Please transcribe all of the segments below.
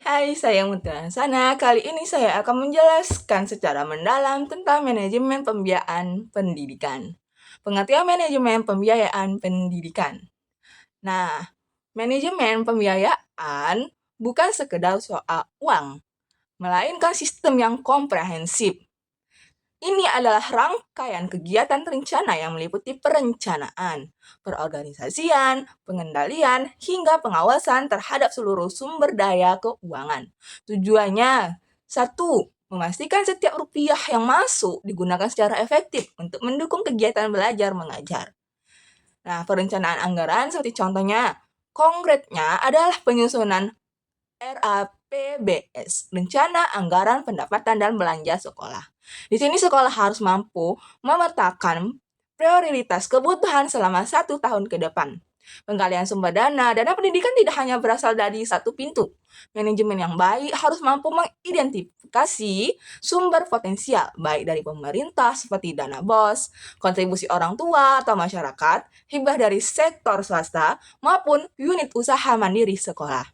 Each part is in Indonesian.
Hai, saya Mutia Sana. Kali ini saya akan menjelaskan secara mendalam tentang manajemen pembiayaan pendidikan. Pengertian manajemen pembiayaan pendidikan. Nah, manajemen pembiayaan bukan sekedar soal uang, melainkan sistem yang komprehensif. Ini adalah rangkaian kegiatan terencana yang meliputi perencanaan, perorganisasian, pengendalian, hingga pengawasan terhadap seluruh sumber daya keuangan. Tujuannya, satu, memastikan setiap rupiah yang masuk digunakan secara efektif untuk mendukung kegiatan belajar mengajar. Nah, perencanaan anggaran seperti contohnya, konkretnya adalah penyusunan RAPBS, Rencana Anggaran Pendapatan dan Belanja Sekolah. Di sini sekolah harus mampu memetakan prioritas kebutuhan selama 1 tahun ke depan. Penggalian sumber dana pendidikan tidak hanya berasal dari satu pintu. Manajemen yang baik harus mampu mengidentifikasi sumber potensial, baik dari pemerintah seperti dana BOS, kontribusi orang tua atau masyarakat, hibah dari sektor swasta, maupun unit usaha mandiri sekolah.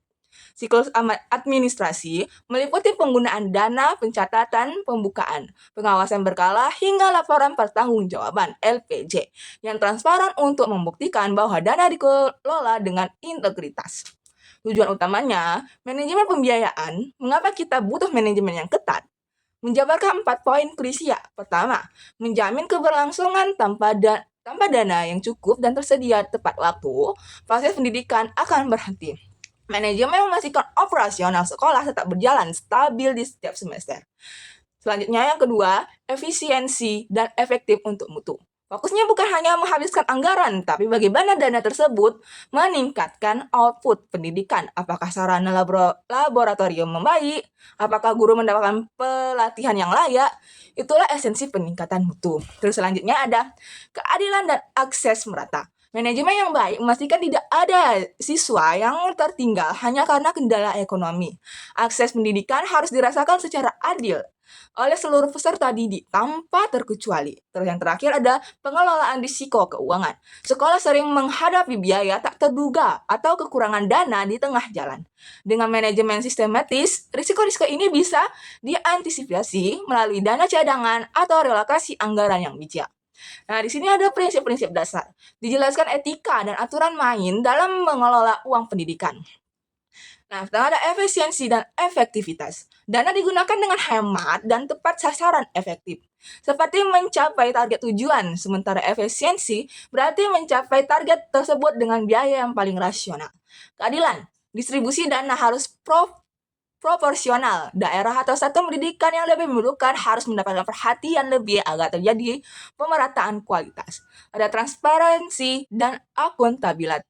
Siklus administrasi meliputi penggunaan dana, pencatatan, pembukaan, pengawasan berkala, hingga laporan pertanggungjawaban (LPJ) yang transparan untuk membuktikan bahwa dana dikelola dengan integritas. Tujuan utamanya, manajemen pembiayaan. Mengapa kita butuh manajemen yang ketat? Menjabarkan 4 poin krusial. Pertama, menjamin keberlangsungan tanpa dana yang cukup dan tersedia tepat waktu, proses pendidikan akan berhenti. Manajemen memastikan operasional sekolah tetap berjalan stabil di setiap semester. Selanjutnya yang kedua, efisiensi dan efektif untuk mutu. Fokusnya bukan hanya menghabiskan anggaran, tapi bagaimana dana tersebut meningkatkan output pendidikan. Apakah sarana laboratorium membaik? Apakah guru mendapatkan pelatihan yang layak? Itulah esensi peningkatan mutu. Terus selanjutnya ada keadilan dan akses merata. Manajemen yang baik memastikan tidak ada siswa yang tertinggal hanya karena kendala ekonomi. Akses pendidikan harus dirasakan secara adil oleh seluruh peserta didik tanpa terkecuali. Terus yang terakhir ada pengelolaan risiko keuangan. Sekolah sering menghadapi biaya tak terduga atau kekurangan dana di tengah jalan. Dengan manajemen sistematis, risiko-risiko ini bisa diantisipasi melalui dana cadangan atau relokasi anggaran yang bijak. Nah, di sini ada prinsip-prinsip dasar. Dijelaskan etika dan aturan main dalam mengelola uang pendidikan. Nah, pertama ada efisiensi dan efektivitas. Dana digunakan dengan hemat dan tepat sasaran efektif. Seperti mencapai target tujuan, sementara efisiensi berarti mencapai target tersebut dengan biaya yang paling rasional. Keadilan, distribusi dana harus proporsional. Daerah atau satuan pendidikan yang lebih memerlukan harus mendapatkan perhatian lebih agar terjadi pemerataan kualitas. Ada transparansi dan akuntabilitas.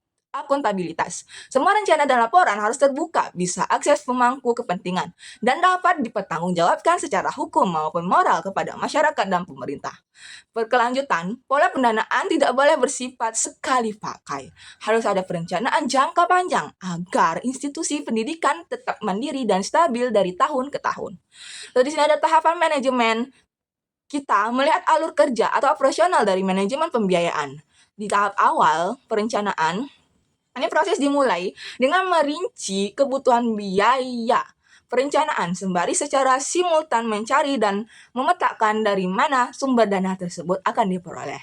Semua rencana dan laporan harus terbuka, bisa akses pemangku kepentingan, dan dapat dipertanggungjawabkan secara hukum maupun moral kepada masyarakat dan pemerintah. Berkelanjutan, pola pendanaan tidak boleh bersifat sekali pakai. Harus ada perencanaan jangka panjang agar institusi pendidikan tetap mandiri dan stabil dari tahun ke tahun. Lalu di sini ada tahapan manajemen. Kita melihat alur kerja atau operasional dari manajemen pembiayaan. Di tahap awal perencanaan, ini proses dimulai dengan merinci kebutuhan biaya perencanaan sembari secara simultan mencari dan memetakan dari mana sumber dana tersebut akan diperoleh.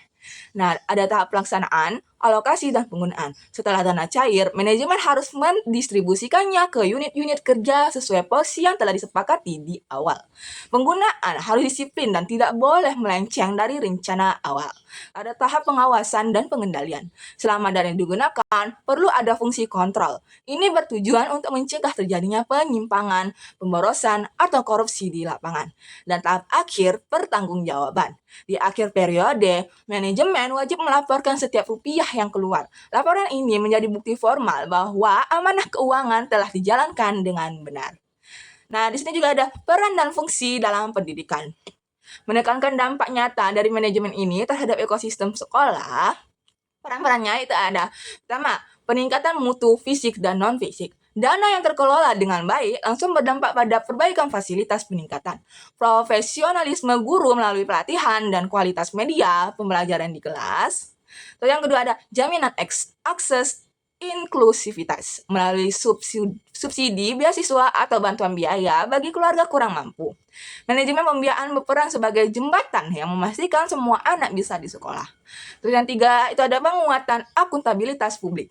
Nah, ada tahap pelaksanaan, alokasi, dan penggunaan. Setelah dana cair, manajemen harus mendistribusikannya ke unit-unit kerja sesuai porsi yang telah disepakati di awal. Penggunaan harus disiplin dan tidak boleh melenceng dari rencana awal. Ada tahap pengawasan dan pengendalian. Selama dana digunakan, perlu ada fungsi kontrol. Ini bertujuan untuk mencegah terjadinya penyimpangan, pemborosan, atau korupsi di lapangan. Dan tahap akhir, pertanggungjawaban. Di akhir periode, manajemen wajib melaporkan setiap rupiah yang keluar. Laporan ini menjadi bukti formal bahwa amanah keuangan telah dijalankan dengan benar. Nah, di sini juga ada peran dan fungsi dalam pendidikan. Menekankan dampak nyata dari manajemen ini terhadap ekosistem sekolah. Peran-perannya itu ada, pertama, peningkatan mutu fisik dan non-fisik. Dana yang terkelola dengan baik langsung berdampak pada perbaikan fasilitas peningkatan. Profesionalisme guru melalui pelatihan dan kualitas media pembelajaran di kelas. Terus yang kedua ada jaminan akses inklusivitas melalui subsidi beasiswa atau bantuan biaya bagi keluarga kurang mampu. Manajemen pembiayaan berperan sebagai jembatan yang memastikan semua anak bisa di sekolah. Terus yang 3 itu ada penguatan akuntabilitas publik.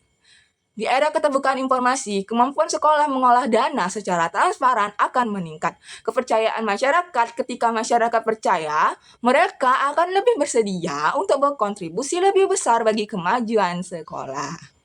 Di era keterbukaan informasi, kemampuan sekolah mengolah dana secara transparan akan meningkat. Kepercayaan masyarakat, ketika masyarakat percaya, mereka akan lebih bersedia untuk berkontribusi lebih besar bagi kemajuan sekolah.